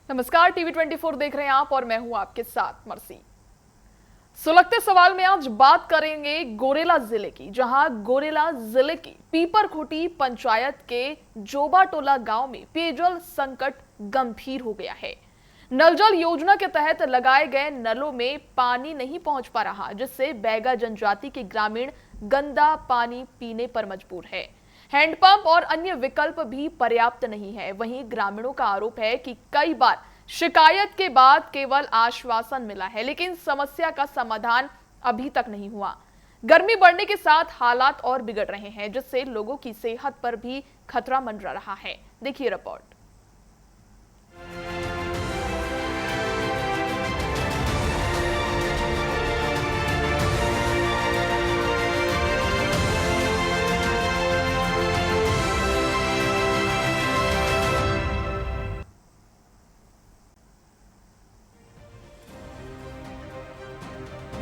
नमस्कार, टीवी 24 देख रहे हैं आप और मैं हूं आपके साथ मर्सी। सुलगते सवाल में आज बात करेंगे गोरेला जिले की, जहां गोरेला जिले की पीपरखुटी पंचायत के जोबाटोला गांव में पेयजल संकट गंभीर हो गया है। नल जल योजना के तहत लगाए गए नलों में पानी नहीं पहुंच पा रहा, जिससे बैगा जनजाति के ग्रामीण गंदा पानी पीने पर मजबूर है। हैंडपंप और अन्य विकल्प भी पर्याप्त नहीं है। वहीं ग्रामीणों का आरोप है कि कई बार शिकायत के बाद केवल आश्वासन मिला है, लेकिन समस्या का समाधान अभी तक नहीं हुआ। गर्मी बढ़ने के साथ हालात और बिगड़ रहे हैं, जिससे लोगों की सेहत पर भी खतरा मंडरा रहा है। देखिए रिपोर्ट।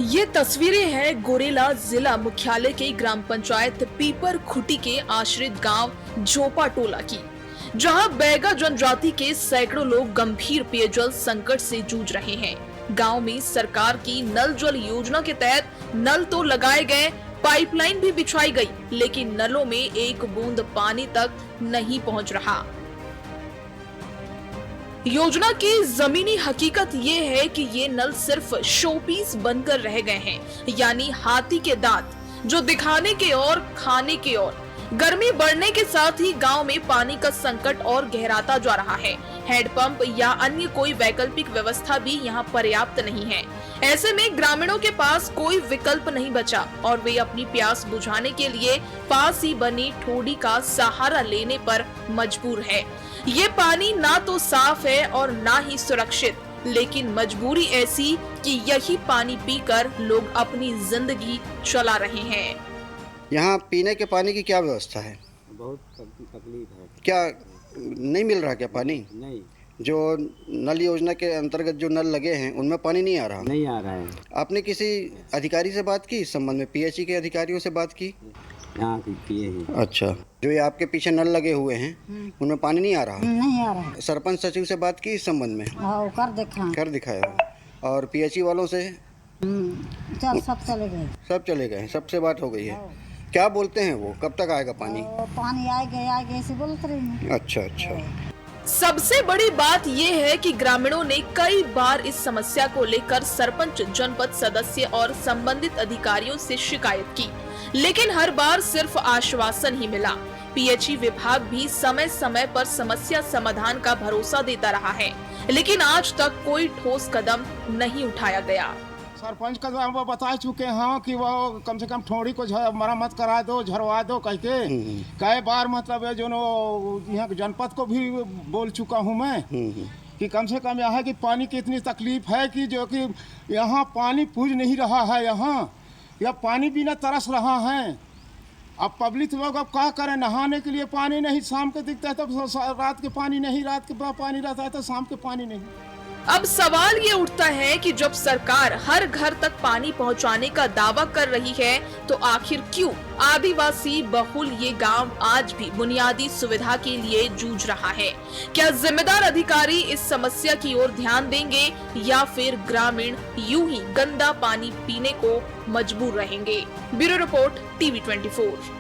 ये तस्वीरें हैं गोरेला जिला मुख्यालय के ग्राम पंचायत पीपरखुटी के आश्रित गांव जोपाटोला की, जहां बैगा जनजाति के सैकड़ों लोग गंभीर पेयजल संकट से जूझ रहे हैं। गांव में सरकार की नल जल योजना के तहत नल तो लगाए गए, पाइपलाइन भी बिछाई गई, लेकिन नलों में एक बूंद पानी तक नहीं पहुंच रहा। योजना की जमीनी हकीकत ये है कि ये नल सिर्फ शोपीस बनकर रह गए हैं, यानी हाथी के दांत, जो दिखाने के और खाने के और। गर्मी बढ़ने के साथ ही गांव में पानी का संकट और गहराता जा रहा है। हैंडपंप या अन्य कोई वैकल्पिक व्यवस्था भी यहाँ पर्याप्त नहीं है। ऐसे में ग्रामीणों के पास कोई विकल्प नहीं बचा और वे अपनी प्यास बुझाने के लिए पास ही बनी ठोड़ी का सहारा लेने पर मजबूर है। ये पानी ना तो साफ है और ना ही सुरक्षित, लेकिन मजबूरी ऐसी कि यही पानी पीकर लोग अपनी जिंदगी चला रहे हैं। यहाँ पीने के पानी की क्या व्यवस्था है? बहुत तकलीफ है। क्या नहीं मिल रहा क्या पानी? नहीं, जो नल योजना के अंतर्गत जो नल लगे हैं उनमें पानी नहीं आ रहा? नहीं आ रहा है। आपने किसी अधिकारी से बात की इस संबंध में? पीएचई के अधिकारियों से बात की? यहाँ की किए हैं। अच्छा, जो ये आपके पीछे नल लगे हुए हैं उनमें पानी नहीं आ रहा? नहीं आ रहा है। सरपंच सचिव से बात की इस संबंध में? हाँ, कर दिखाया। और पीएचई वालों से? सब चले गए। सब चले गए, सबसे बात हो गई है। क्या बोलते हैं वो, कब तक आएगा पानी? पानी आएगा ऐसे बोलते रहे। अच्छा। सबसे बड़ी बात यह है कि ग्रामीणों ने कई बार इस समस्या को लेकर सरपंच, जनपद सदस्य और संबंधित अधिकारियों से शिकायत की, लेकिन हर बार सिर्फ आश्वासन ही मिला। पीएचई विभाग भी समय समय पर समस्या समाधान का भरोसा देता रहा है, लेकिन आज तक कोई ठोस कदम नहीं उठाया गया। सरपंच का वो बता चुके हैं कि वो कम से कम ठोड़ी को मरम्मत करा दो, झरवा दो कह के। कई बार मतलब जो यहाँ जनपद को भी बोल चुका हूँ मैं कि कम से कम यहाँ की पानी की इतनी तकलीफ है कि जो कि यहाँ पानी पूज नहीं रहा है। यहाँ पानी बिना तरस रहा है। अब पब्लिक लोग अब क्या करें, नहाने के लिए पानी नहीं, शाम को दिखता है तो रात के पानी नहीं, रात के पानी रहता है तो शाम के पानी नहीं। अब सवाल ये उठता है कि जब सरकार हर घर तक पानी पहुंचाने का दावा कर रही है, तो आखिर क्यों आदिवासी बहुल ये गांव आज भी बुनियादी सुविधा के लिए जूझ रहा है? क्या जिम्मेदार अधिकारी इस समस्या की ओर ध्यान देंगे या फिर ग्रामीण यूं ही गंदा पानी पीने को मजबूर रहेंगे? Bureau report, TV 24।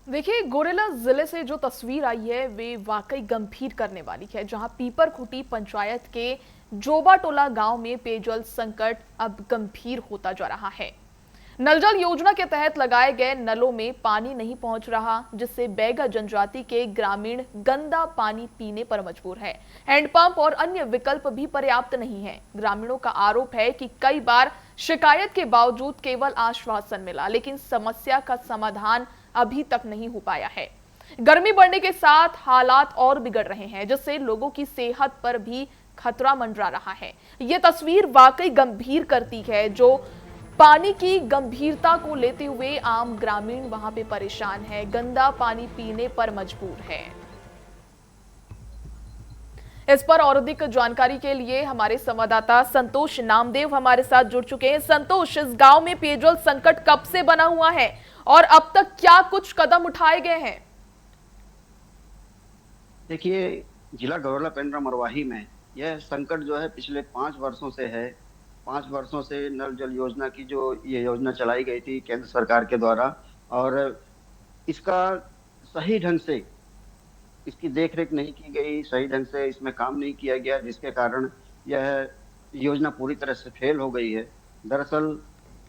देखिए, गोरेला जिले से जो तस्वीर आई है वे वाकई गंभीर करने वाली है, जहां पीपरखुटी पंचायत के जोबाटोला गांव में पेयजल संकट अब गंभीर होता जा रहा है। नल जल योजना के तहत लगाए गए नलों में पानी नहीं पहुंच रहा, जिससे बैगा जनजाति के ग्रामीण गंदा पानी पीने पर मजबूर है। हैंडपंप और अन्य विकल्प भी पर्याप्त नहीं है। ग्रामीणों का आरोप है कि कई बार शिकायत के बावजूद केवल आश्वासन मिला, लेकिन समस्या का समाधान अभी तक नहीं हो पाया है। गर्मी बढ़ने के साथ हालात और बिगड़ रहे हैं, जिससे लोगों की सेहत पर भी खतरा मंडरा रहा है। ये तस्वीर वाकई गंभीर करती है, जो पानी की गंभीरता को लेते हुए आम ग्रामीण वहां पे परेशान है, गंदा पानी पीने पर मजबूर है। इस पर और अधिक जानकारी के लिए हमारे संवाददाता संतोष नामदेव हमारे साथ जुड़ चुके हैं। संतोष, इस गांव में पेयजल संकट कब से बना हुआ है और अब तक क्या कुछ कदम उठाए गए हैं? देखिए, जिला गौरेला पेंड्रा मरवाही में यह संकट जो है पिछले 5 वर्षों से है। 5 वर्षों से नल जल योजना की जो ये योजना चलाई गई थी केंद्र सरकार के द्वारा, और इसका सही ढंग से इसकी देखरेख नहीं की गई, सही ढंग से इसमें काम नहीं किया गया, जिसके कारण यह योजना पूरी तरह से फेल हो गई है। दरअसल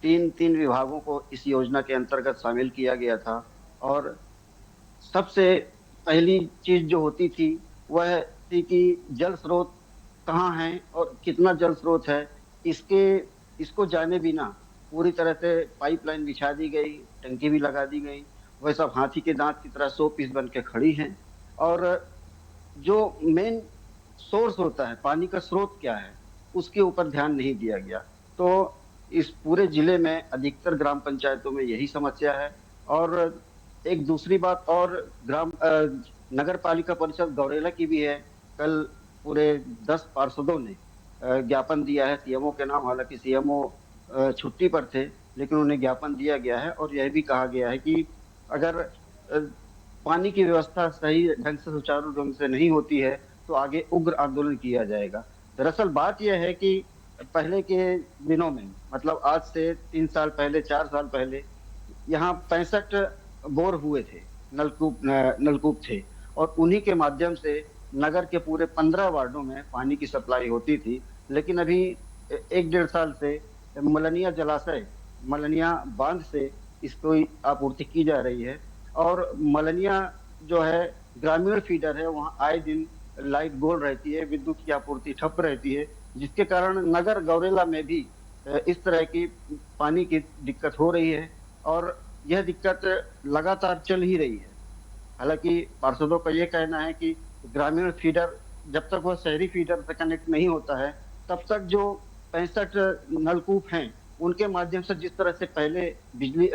तीन विभागों को इस योजना के अंतर्गत शामिल किया गया था, और सबसे पहली चीज जो होती थी वह थी कि जल स्रोत कहाँ है और कितना जल स्रोत है, इसको जाने बिना पूरी तरह से पाइपलाइन बिछा दी गई, टंकी भी लगा दी गई। वह सब हाथी के दांत की तरह 100 पीस बन के खड़ी हैं, और जो मेन सोर्स होता है, पानी का स्रोत क्या है, उसके ऊपर ध्यान नहीं दिया गया। तो इस पूरे जिले में अधिकतर ग्राम पंचायतों में यही समस्या है। और एक दूसरी बात और नगर पालिका परिषद गौरेला की भी है। कल पूरे 10 पार्षदों ने ज्ञापन दिया है सीएमओ के नाम। हालांकि सीएमओ छुट्टी पर थे, लेकिन उन्हें ज्ञापन दिया गया है और यह भी कहा गया है कि अगर पानी की व्यवस्था सही ढंग से, सुचारू ढंग से नहीं होती है तो आगे उग्र आंदोलन किया जाएगा। दरअसल बात यह है कि पहले के दिनों में, मतलब आज से 3 साल पहले, 4 साल पहले, यहाँ 65 बोर हुए थे, नलकूप थे, और उन्हीं के माध्यम से नगर के पूरे 15 वार्डों में पानी की सप्लाई होती थी। लेकिन अभी 1-1.5 साल से मलनिया बांध से इसको आपूर्ति की जा रही है, और मलनिया जो है ग्रामीण फीडर है, वहाँ आए दिन लाइट गोल रहती है, विद्युत की आपूर्ति ठप रहती है, जिसके कारण नगर गौरेला में भी इस तरह की पानी की दिक्कत हो रही है, और यह दिक्कत लगातार चल ही रही है। हालांकि पार्षदों का यह कहना है कि ग्रामीण फीडर जब तक वह शहरी फीडर से कनेक्ट नहीं होता है, तब तक जो 65 नलकूप हैं उनके माध्यम से जिस तरह से पहले बिजली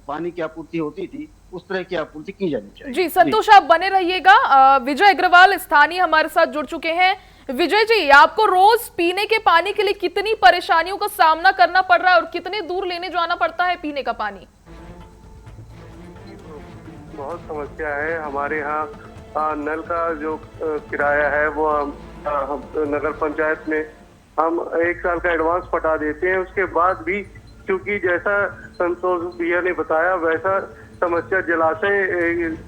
पानी की आपूर्ति होती थी, उस तरह की आपूर्ति की जानी चाहिए। जी संतोष, आप बने रहिएगा। विजय अग्रवाल स्थानीय हमारे साथ जुड़ चुके हैं। विजय जी, आपको रोज पीने के पानी के लिए कितनी परेशानियों का सामना करना पड़ रहा है और कितने दूर लेने जाना पड़ता है पीने का पानी? बहुत समस्या है हमारे यहाँ। नल का जो किराया है वो नगर पंचायत में हम 1 साल का एडवांस पटा देते हैं। उसके बाद भी क्योंकि जैसा संतोष भैया ने बताया वैसा समस्या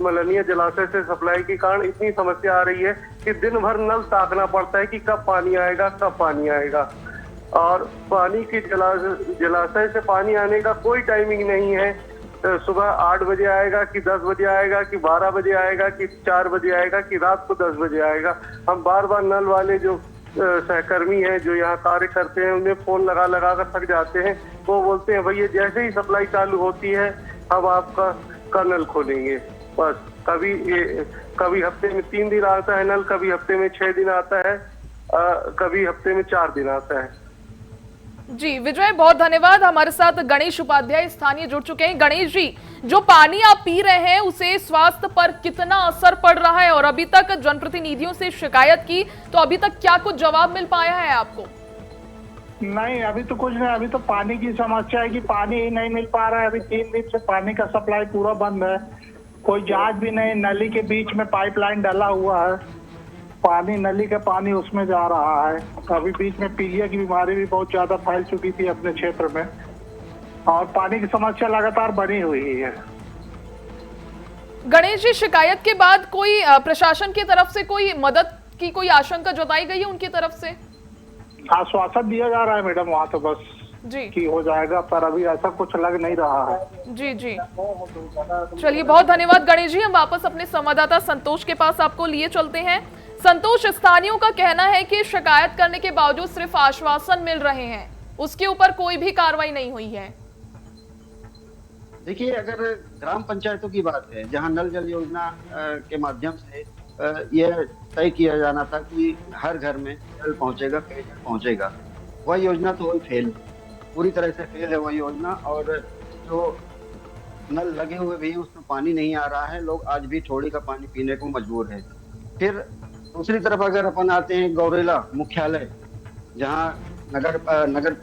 मलनिया जलाशय से सप्लाई के कारण इतनी समस्या आ रही है कि दिन भर नल ताकना पड़ता है कि कब पानी आएगा। और पानी की जलाशय से पानी आने का कोई टाइमिंग नहीं है। सुबह 8 बजे आएगा कि 10 बजे आएगा कि 12 बजे आएगा कि 4 बजे आएगा कि रात को 10 बजे आएगा। हम बार नल वाले जो सहकर्मी हैं जो यहाँ कार्य करते हैं उन्हें फोन लगा कर थक जाते हैं। वो बोलते हैं भैया जैसे ही सप्लाई चालू होती है हम आपका नल खोलेंगे। बस कभी हफ्ते में 3 दिन आता है नल, कभी हफ्ते में 6 दिन आता है, कभी हफ्ते में 4 दिन आता है। जी विजय, बहुत धन्यवाद। हमारे साथ गणेश उपाध्याय स्थानीय जुड़ चुके हैं। गणेश जी, जो पानी आप पी रहे हैं उसे स्वास्थ्य पर कितना असर पड़ रहा है, और अभी तक जनप्रतिनिधियों से शिकायत की तो अभी तक क्या कुछ जवाब मिल पाया है आपको? नहीं, अभी तो कुछ नहीं। अभी तो पानी की समस्या है कि पानी ही नहीं मिल पा रहा है। अभी 3 दिन से पानी का सप्लाई पूरा बंद है, कोई जांच भी नहीं। नली के बीच में पाइपलाइन डला हुआ है, पानी नली का पानी उसमें जा रहा है। अभी बीच में पीलिया की बीमारी भी बहुत ज्यादा फैल चुकी थी अपने क्षेत्र में, और पानी की समस्या लगातार बनी हुई है। गणेश जी, शिकायत के बाद कोई प्रशासन की तरफ से कोई मदद की कोई आशंका जताई गई है उनकी तरफ से? आश्वासन दिया जा रहा है मैडम वहाँ तो बस जी कि हो जाएगा, पर अभी ऐसा कुछ लग नहीं रहा है। जी जी, चलिए बहुत धन्यवाद गणेश जी। हम वापस अपने संवाददाता संतोष के पास आपको लिए चलते हैं। संतोष, स्थानीयों का कहना है कि शिकायत करने के बावजूद सिर्फ आश्वासन मिल रहे हैं, उसके ऊपर कोई भी कार्रवाई नहीं हुई है। देखिए, अगर ग्राम पंचायतों की बात है जहां नल जल योजना के माध्यम से यह तय किया जाना था कि हर घर में जल पहुंचेगा, पेयजल पहुंचेगा, वह योजना तो हुई फेल। पूरी तरह से फेल है वो योजना, और जो नल लगे हुए भी उसमें पानी नहीं आ रहा है, लोग आज भी थोड़ी का पानी पीने को मजबूर है। फिर दूसरी तरफ अगर अपन आते हैं गौरेला मुख्यालय, जहाँ नगर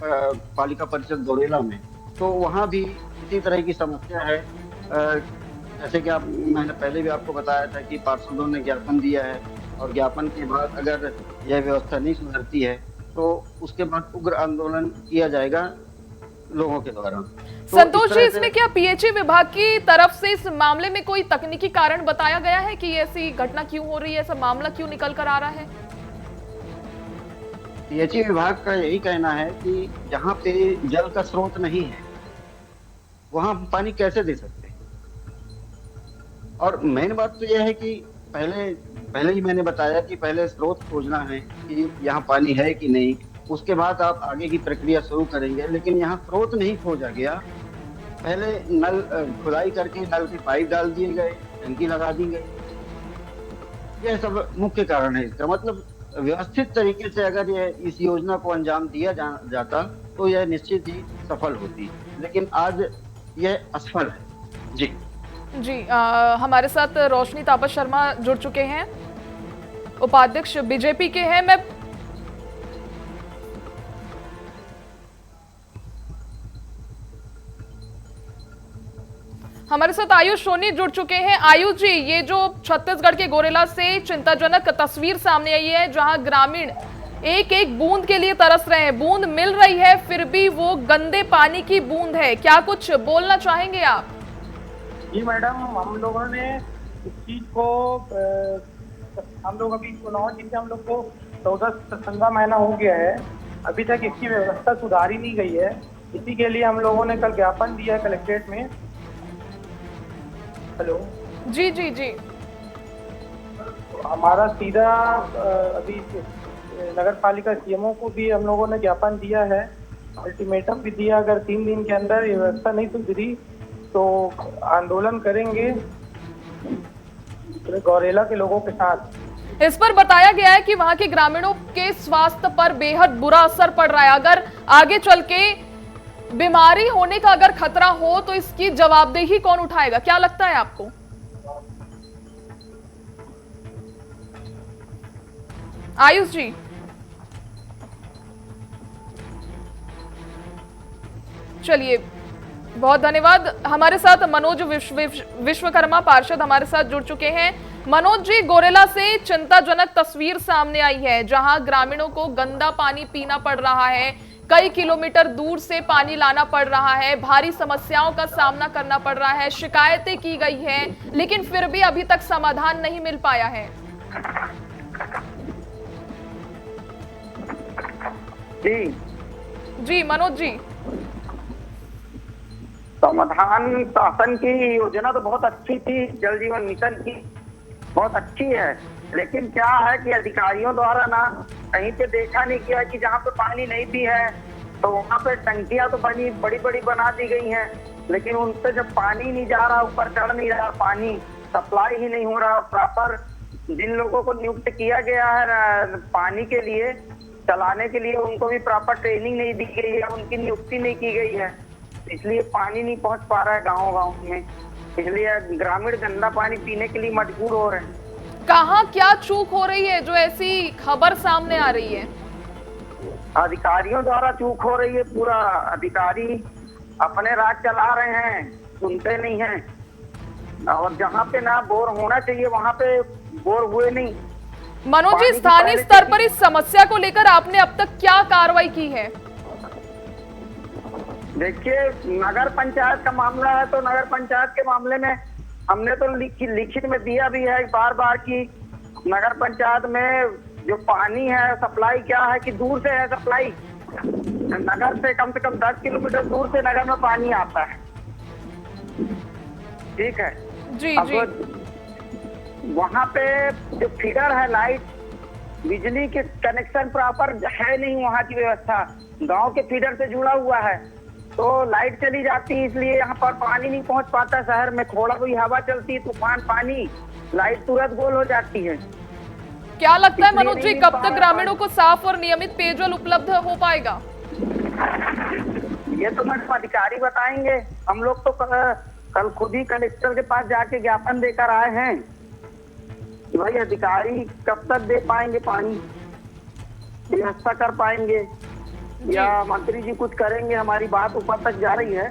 पालिका परिषद गौरेला में, तो वहाँ भी इसी तरह की समस्या है। जैसे कि मैंने पहले भी आपको बताया था कि पार्षदों ने ज्ञापन दिया है, और ज्ञापन के बाद अगर यह व्यवस्था नहीं सुधरती है तो उसके बाद उग्र आंदोलन किया जाएगा लोगों के द्वारा। तो संतोष जी, इसमें क्या पीएचई विभाग की तरफ से इस मामले में कोई तकनीकी कारण बताया गया है कि ऐसी घटना क्यों हो रही है, ऐसा मामला क्यों निकल कर आ रहा है? पीएचई विभाग का यही कहना है कि जहाँ पे जल का स्रोत नहीं है वहां हम पानी कैसे दे सकते हैं। और मेन बात तो यह है कि पहले ही मैंने बताया कि पहले स्रोत खोजना है कि यहाँ पानी है कि नहीं, उसके बाद आप आगे की प्रक्रिया शुरू करेंगे। लेकिन यहाँ स्रोत नहीं खोजा गया, पहले नल खुदाई करके नल की पाइप डाल दिए गए, टंकी लगा दी गई। यह सब मुख्य कारण है इसका। मतलब व्यवस्थित तरीके से अगर यह इस योजना को अंजाम दिया जाता तो यह निश्चित ही सफल होती, लेकिन आज यह असफल है। जी जी, हमारे साथ रोशनी तापस शर्मा जुड़ चुके हैं, उपाध्यक्ष बीजेपी के हैं। मैं हमारे साथ आयुष सोनी जुड़ चुके हैं। आयुष जी, ये जो छत्तीसगढ़ के गोरेला से चिंताजनक तस्वीर सामने आई है, जहां ग्रामीण एक एक बूंद के लिए तरस रहे हैं, बूंद मिल रही है फिर भी वो गंदे पानी की बूंद है, क्या कुछ बोलना चाहेंगे आप? जी मैडम, हम लोगों ने इस चीज को हम लोग अभी चुनाव जीते, हम लोग को 14 महीना हो गया है, अभी तक इसकी व्यवस्था सुधारी नहीं गई है। इसी के लिए हम लोगों ने कल ज्ञापन दिया है कलेक्ट्रेट में। हेलो जी जी जी, हमारा सीधा अभी नगर पालिका सीएमओ को भी हम लोगों ने ज्ञापन दिया है, अल्टीमेटम भी दिया, अगर 3 दिन के अंदर ये व्यवस्था नहीं सुधरी तो आंदोलन करेंगे गौरेला के लोगों के साथ। इस पर बताया गया है कि वहां के ग्रामीणों के स्वास्थ्य पर बेहद बुरा असर पड़ रहा है। अगर आगे चल के बीमारी होने का अगर खतरा हो तो इसकी जवाबदेही कौन उठाएगा, क्या लगता है आपको? आयुष जी, चलिए बहुत धन्यवाद। हमारे साथ मनोज विश्वकर्मा पार्षद हमारे साथ जुड़ चुके हैं। मनोज जी, गोरेला से चिंताजनक तस्वीर सामने आई है, जहां ग्रामीणों को गंदा पानी पीना पड़ रहा है, कई किलोमीटर दूर से पानी लाना पड़ रहा है, भारी समस्याओं का सामना करना पड़ रहा है, शिकायतें की गई हैं, लेकिन फिर भी अभी तक समाधान नहीं मिल पाया है। जी मनोज जी, समाधान शासन की योजना तो बहुत अच्छी थी, जल जीवन मिशन की बहुत अच्छी है, लेकिन क्या है कि अधिकारियों द्वारा ना कहीं पे देखा नहीं किया कि जहाँ पे पानी नहीं भी है तो वहाँ पे टंकियां तो बड़ी बड़ी बना दी गई हैं, लेकिन उनसे जब पानी नहीं जा रहा, ऊपर चढ़ नहीं रहा, पानी सप्लाई ही नहीं हो रहा, प्रॉपर जिन लोगों को नियुक्त किया गया है पानी के लिए चलाने के लिए, उनको भी प्रॉपर ट्रेनिंग नहीं दी गई है, उनकी नियुक्ति नहीं की गई है, इसलिए पानी नहीं पहुंच पा रहा है गाँव में, इसलिए ग्रामीण गंदा पानी पीने के लिए मजबूर हो रहे हैं। कहाँ क्या चूक हो रही है जो ऐसी खबर सामने आ रही है? अधिकारियों द्वारा चूक हो रही है, पूरा अधिकारी अपने राज चला रहे हैं, सुनते नहीं हैं, और जहाँ पे ना बोर होना चाहिए वहाँ पे बोर हुए नहीं। मनोज जी, स्थानीय स्तर पर इस समस्या को लेकर आपने अब तक क्या कार्रवाई की है? देखिए, नगर पंचायत का मामला है तो नगर पंचायत के मामले में हमने तो लिखित में दिया भी है बार बार कि नगर पंचायत में जो पानी है सप्लाई क्या है कि दूर से है सप्लाई, नगर से कम 10 किलोमीटर दूर से नगर में पानी आता है, ठीक है जी अब जी। वहाँ पे जो फीडर है लाइट बिजली के कनेक्शन प्रॉपर है नहीं, वहाँ की व्यवस्था गांव के फीडर से जुड़ा हुआ है तो लाइट चली जाती है, इसलिए यहाँ पर पानी नहीं पहुँच पाता। शहर में थोड़ा कोई हवा चलती है, तूफान पानी, लाइट तुरंत गोल हो जाती है। क्या लगता है मनोज जी, कब तक ग्रामीणों को साफ और नियमित पेयजल उपलब्ध हो पाएगा? ये तो मैडम अधिकारी बताएंगे। हम लोग तो कल खुद ही कलेक्टर के पास जाके ज्ञापन देकर आए हैं कि भाई अधिकारी कब तक दे पाएंगे, पानी व्यवस्था कर पाएंगे या मंत्री जी कुछ करेंगे। हमारी बात ऊपर तक जा रही है।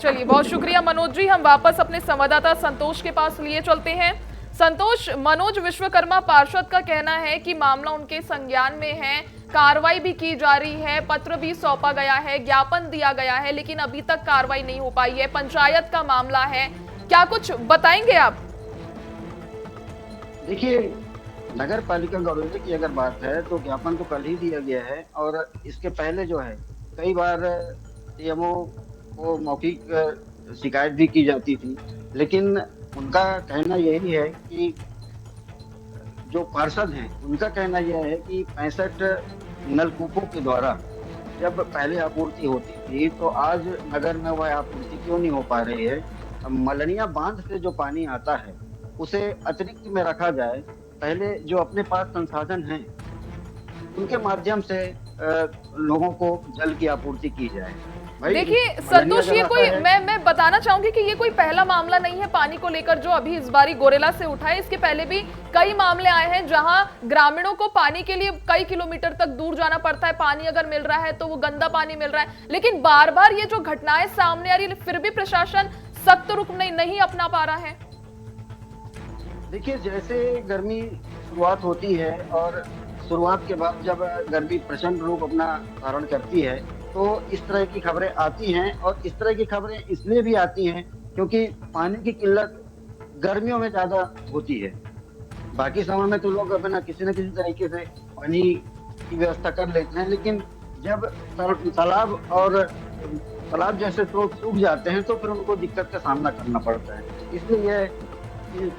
चलिए, बहुत शुक्रिया मनोज जी। हम वापस अपने संवाददाता संतोष के पास लिए चलते हैं। संतोष, मनोज विश्वकर्मा पार्षद का कहना है कि मामला उनके संज्ञान में है, कार्रवाई भी की जा रही है, पत्र भी सौंपा गया है, ज्ञापन दिया गया है, लेकिन अभी तक कार्रवाई नहीं हो पाई है। पंचायत का मामला है, क्या कुछ बताएंगे आप? देखिए, नगर पालिका गौरव की अगर बात है तो ज्ञापन तो कल ही दिया गया है और इसके पहले जो है कई बार सीएमओ को मौखिक शिकायत भी की जाती थी, लेकिन उनका कहना यही है कि जो पार्षद हैं उनका कहना यह है कि 65 नलकूपों के द्वारा जब पहले आपूर्ति होती थी तो आज नगर में वह आपूर्ति क्यों नहीं हो पा रही है। मलनिया बांध से जो पानी आता है उसे अतिरिक्त में रखा जाए, पहले जो अपने पास संसाधन हैं उनके माध्यम से लोगों को जल की आपूर्ति की जाए। देखिए संतोष, ये कोई मैं बताना चाहूंगी कि ये कोई पहला मामला नहीं है पानी को लेकर जो अभी इस बारी गोरेला से उठा है। इसके पहले भी कई मामले आए हैं जहां ग्रामीणों को पानी के लिए कई किलोमीटर तक दूर जाना पड़ता है। पानी अगर मिल रहा है तो वो गंदा पानी मिल रहा है, लेकिन बार बार ये जो घटनाएं सामने आ रही, फिर भी प्रशासन सख्त रुख नहीं अपना पा रहा है। देखिए, जैसे गर्मी शुरुआत होती है और शुरुआत के बाद जब गर्मी प्रचंड रूप अपना धारण करती है तो इस तरह की खबरें आती हैं, और इस तरह की खबरें इसलिए भी आती हैं क्योंकि पानी की किल्लत गर्मियों में ज़्यादा होती है। बाकी समय में तो लोग अपना किसी न किसी तरीके से पानी की व्यवस्था कर लेते हैं, लेकिन जब तालाब जैसे स्रोत सूख जाते हैं तो फिर उनको दिक्कत का सामना करना पड़ता है। इसलिए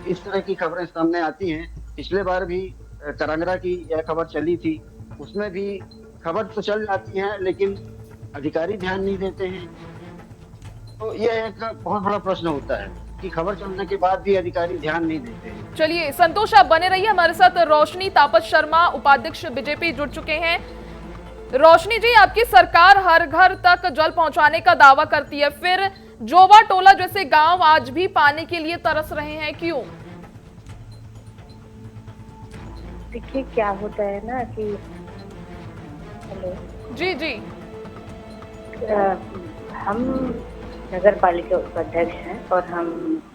इस तरह की खबरें सामने आती हैं। पिछले बार भी करंगरा की यह खबर चली थी, उसमें भी खबर तो चल जाती है लेकिन अधिकारी ध्यान नहीं देते हैं। तो यह एक बहुत बड़ा प्रश्न होता है कि खबर चलने के बाद भी अधिकारी ध्यान नहीं देते हैं। चलिए संतोष, आप बने रहिए हमारे साथ। रोशनी तापस शर्मा, उपाध्यक्ष बीजेपी, जुड़ चुके हैं। रोशनी जी, आपकी सरकार हर घर तक जल पहुंचाने का दावा करती है, फिर जोवा टोला जैसे गांव आज भी पानी के लिए तरस रहे हैं, क्यों? देखिए क्या होता है ना कि हेलो जी हम नगर पालिका उपाध्यक्ष हैं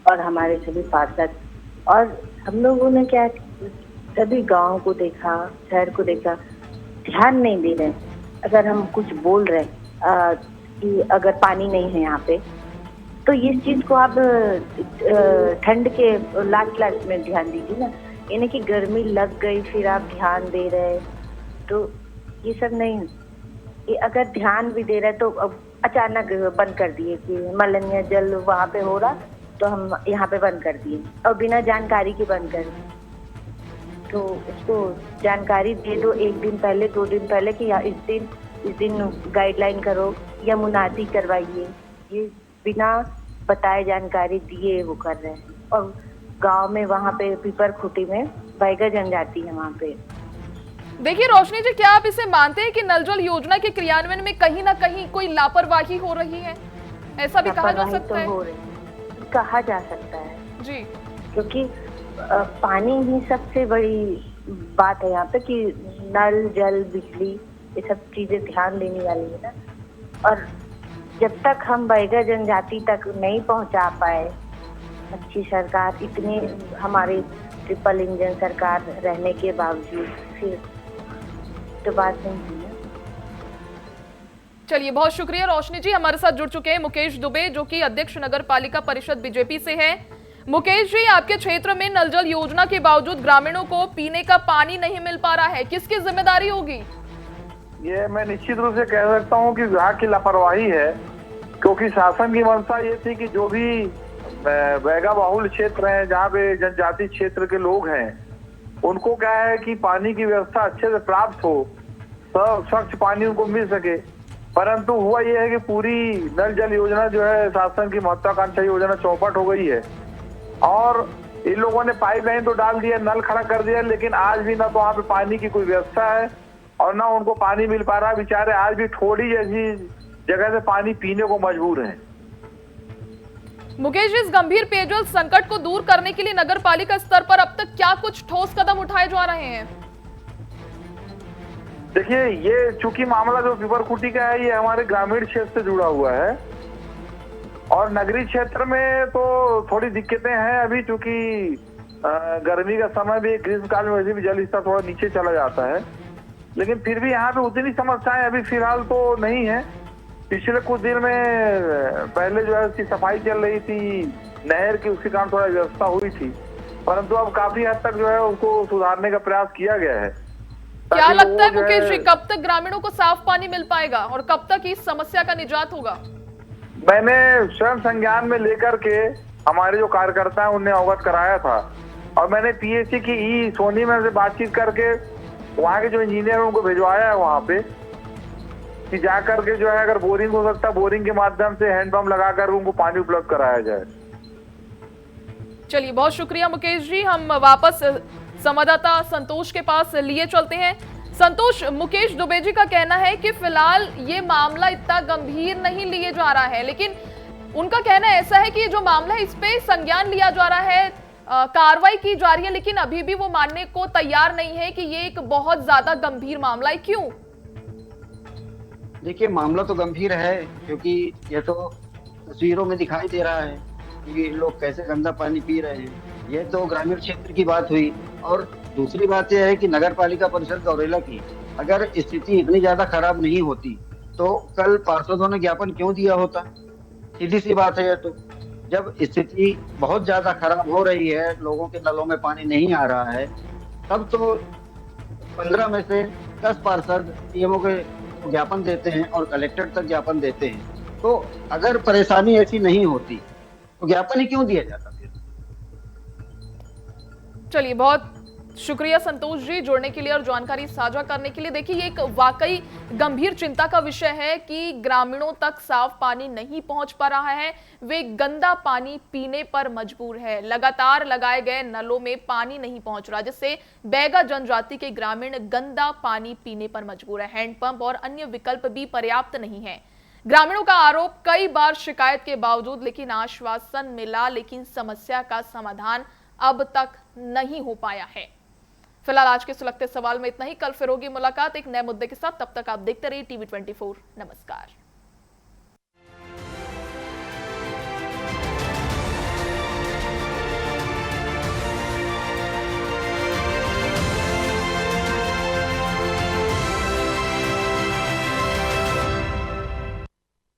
और हमारे सभी पार्षद, और हम लोगों ने क्या सभी गांव को देखा, शहर को देखा, ध्यान नहीं दे रहे। अगर हम कुछ बोल रहे कि अगर पानी नहीं है यहाँ पे, तो इस चीज को आप ठंड के लास्ट में ध्यान दीजिए ना। यानी कि गर्मी लग गई फिर आप ध्यान दे रहे, तो ये सब नहीं। ये अगर ध्यान भी दे रहे तो अब अचानक बंद कर दिए कि मलनिया जल वहाँ पे हो रहा तो हम यहाँ पे बंद कर दिए, और बिना जानकारी के बंद कर दिए। तो उसको जानकारी दे दो 1 दिन पहले, 2 दिन पहले कि इस दिन गाइडलाइन करो या मुनादी करवाइए। ये बिना बताए जानकारी दिए वो कर रहे हैं। और गांव में वहाँ पे पीपर खुटी में बैगा जनजाति है वहाँ पे। देखिए रोशनी जी, क्या आप इसे मानते हैं कि नल जल योजना के क्रियान्वयन में कहीं ना कहीं कोई लापरवाही हो रही है? ऐसा भी कहा जा सकता है? कहा जा सकता है जी, क्योंकि पानी ही सबसे बड़ी बात है यहाँ पे कि नल जल बिजली ये सब चीजें ध्यान देने वाली है ना। और जब तक हम बैगा जनजाति तक नहीं पहुँचा पाए, अच्छी सरकार, इतनी हमारी ट्रिपल इंजन सरकार रहने के बावजूद, फिर तो बात नहीं है। चलिए बहुत शुक्रिया रोशनी जी। हमारे साथ जुड़ चुके हैं मुकेश दुबे, जो कि अध्यक्ष नगर पालिका परिषद बीजेपी से है। मुकेश जी, आपके क्षेत्र में नल जल योजना के बावजूद ग्रामीणों को पीने का पानी नहीं मिल पा रहा है, किसकी जिम्मेदारी होगी? ये मैं निश्चित रूप से कह सकता हूँ कि विभाग की लापरवाही है, क्योंकि शासन की मंशा ये थी कि जो भी बैगा बाहुल क्षेत्र हैं, जहाँ पे जनजाति क्षेत्र के लोग हैं, उनको क्या है कि पानी की व्यवस्था अच्छे से प्राप्त हो, स्वच्छ पानी उनको मिल सके। परंतु हुआ यह है कि पूरी नल जल योजना जो है शासन की महत्वाकांक्षा योजना चौपट हो गई है, और इन लोगों ने पाइपलाइन तो डाल दिया, नल खड़ा कर दिया, लेकिन आज भी ना तो वहाँ पे पानी की कोई व्यवस्था है और ना उनको पानी मिल पा रहा है। बेचारे आज भी ठोड़ी जैसी जगह से पानी पीने को मजबूर हैं। मुकेश जी, इस गंभीर पेयजल संकट को दूर करने के लिए नगर पालिका स्तर पर अब तक क्या कुछ ठोस कदम उठाए जा रहे हैं? देखिए, ये चूंकि मामला जो पीपरकुटी का है, ये हमारे ग्रामीण क्षेत्र से जुड़ा हुआ है और नगरीय क्षेत्र में तो थोड़ी दिक्कतें हैं अभी, चूंकि गर्मी का समय भी, ग्रीष्म काल में वैसे भी जल स्तर थोड़ा नीचे चला जाता है, लेकिन फिर भी यहाँ पे उतनी समस्याएं अभी फिलहाल तो नहीं है। पिछले कुछ दिन में पहले जो है उसकी सफाई चल रही थी नहर की, उसके कारण थोड़ा व्यवस्था हुई थी, परंतु अब काफी हद तक जो है उसको सुधारने का प्रयास किया गया है। क्या लगता है मुकेश जी, कब तक ग्रामीणों को साफ पानी मिल पाएगा और कब तक इस समस्या का निजात होगा? मैंने स्वयं संज्ञान में लेकर के हमारे जो कार्यकर्ता हैं उन्हें अवगत कराया था और मैंने पीएचई की ई सोनी में से बातचीत करके वहाँ के जो इंजीनियर हैं उनको भिजवाया है वहाँ पे कि जा करके जो है अगर बोरिंग हो सकता है बोरिंग के माध्यम से हैंडपंप लगाकर उनको पानी उपलब्ध कराया जाए। चलिए, बहुत शुक्रिया मुकेश जी। हम वापस संवाददाता संतोष के पास लिए चलते हैं। संतोष, मुकेश दुबे जी का कहना है कि फिलहाल ये मामला इतना गंभीर नहीं लिए जा रहा है, लेकिन उनका कहना ऐसा है कि ये जो मामला है इस पे संज्ञान लिया जा रहा है, कार्रवाई की जा रही है, लेकिन अभी भी वो मानने को तैयार नहीं है कि ये एक बहुत ज्यादा गंभीर मामला है। क्यों? देखिए, मामला तो गंभीर है क्योंकि ये तो तस्वीरों में दिखाई दे रहा है कि लोग कैसे गंदा पानी पी रहे हैं। ये तो ग्रामीण क्षेत्र की बात हुई और दूसरी बात यह है कि नगर पालिका परिषद गौरेला की अगर स्थिति इतनी ज्यादा खराब नहीं होती तो कल पार्षदों ने ज्ञापन क्यों दिया होता? सीधी सी बात है। तो जब स्थिति बहुत ज्यादा खराब हो रही है, लोगों के नलों में पानी नहीं आ रहा है, तब तो 15 में से 10 पार्षद सीएमओ के ज्ञापन देते हैं और कलेक्टर तक ज्ञापन देते हैं। तो अगर परेशानी ऐसी नहीं होती तो ज्ञापन ही क्यों दिया जाता फिर? चलिए, बहुत शुक्रिया संतोष जी जुड़ने के लिए और जानकारी साझा करने के लिए। देखिए, ये एक वाकई गंभीर चिंता का विषय है कि ग्रामीणों तक साफ पानी नहीं पहुंच पा रहा है, वे गंदा पानी पीने पर मजबूर है। लगातार लगाए गए नलों में पानी नहीं पहुंच रहा, जिससे बैगा जनजाति के ग्रामीण गंदा पानी पीने पर मजबूर है। हैंडपंप और अन्य विकल्प भी पर्याप्त नहीं है। ग्रामीणों का आरोप, कई बार शिकायत के बावजूद लेकिन आश्वासन मिला, लेकिन समस्या का समाधान अब तक नहीं हो पाया है। फिलहाल आज के सुलगते सवाल में इतना ही। कल फिर होगी मुलाकात एक नए मुद्दे के साथ। तब तक आप देखते रहिए टीवी 24। नमस्कार।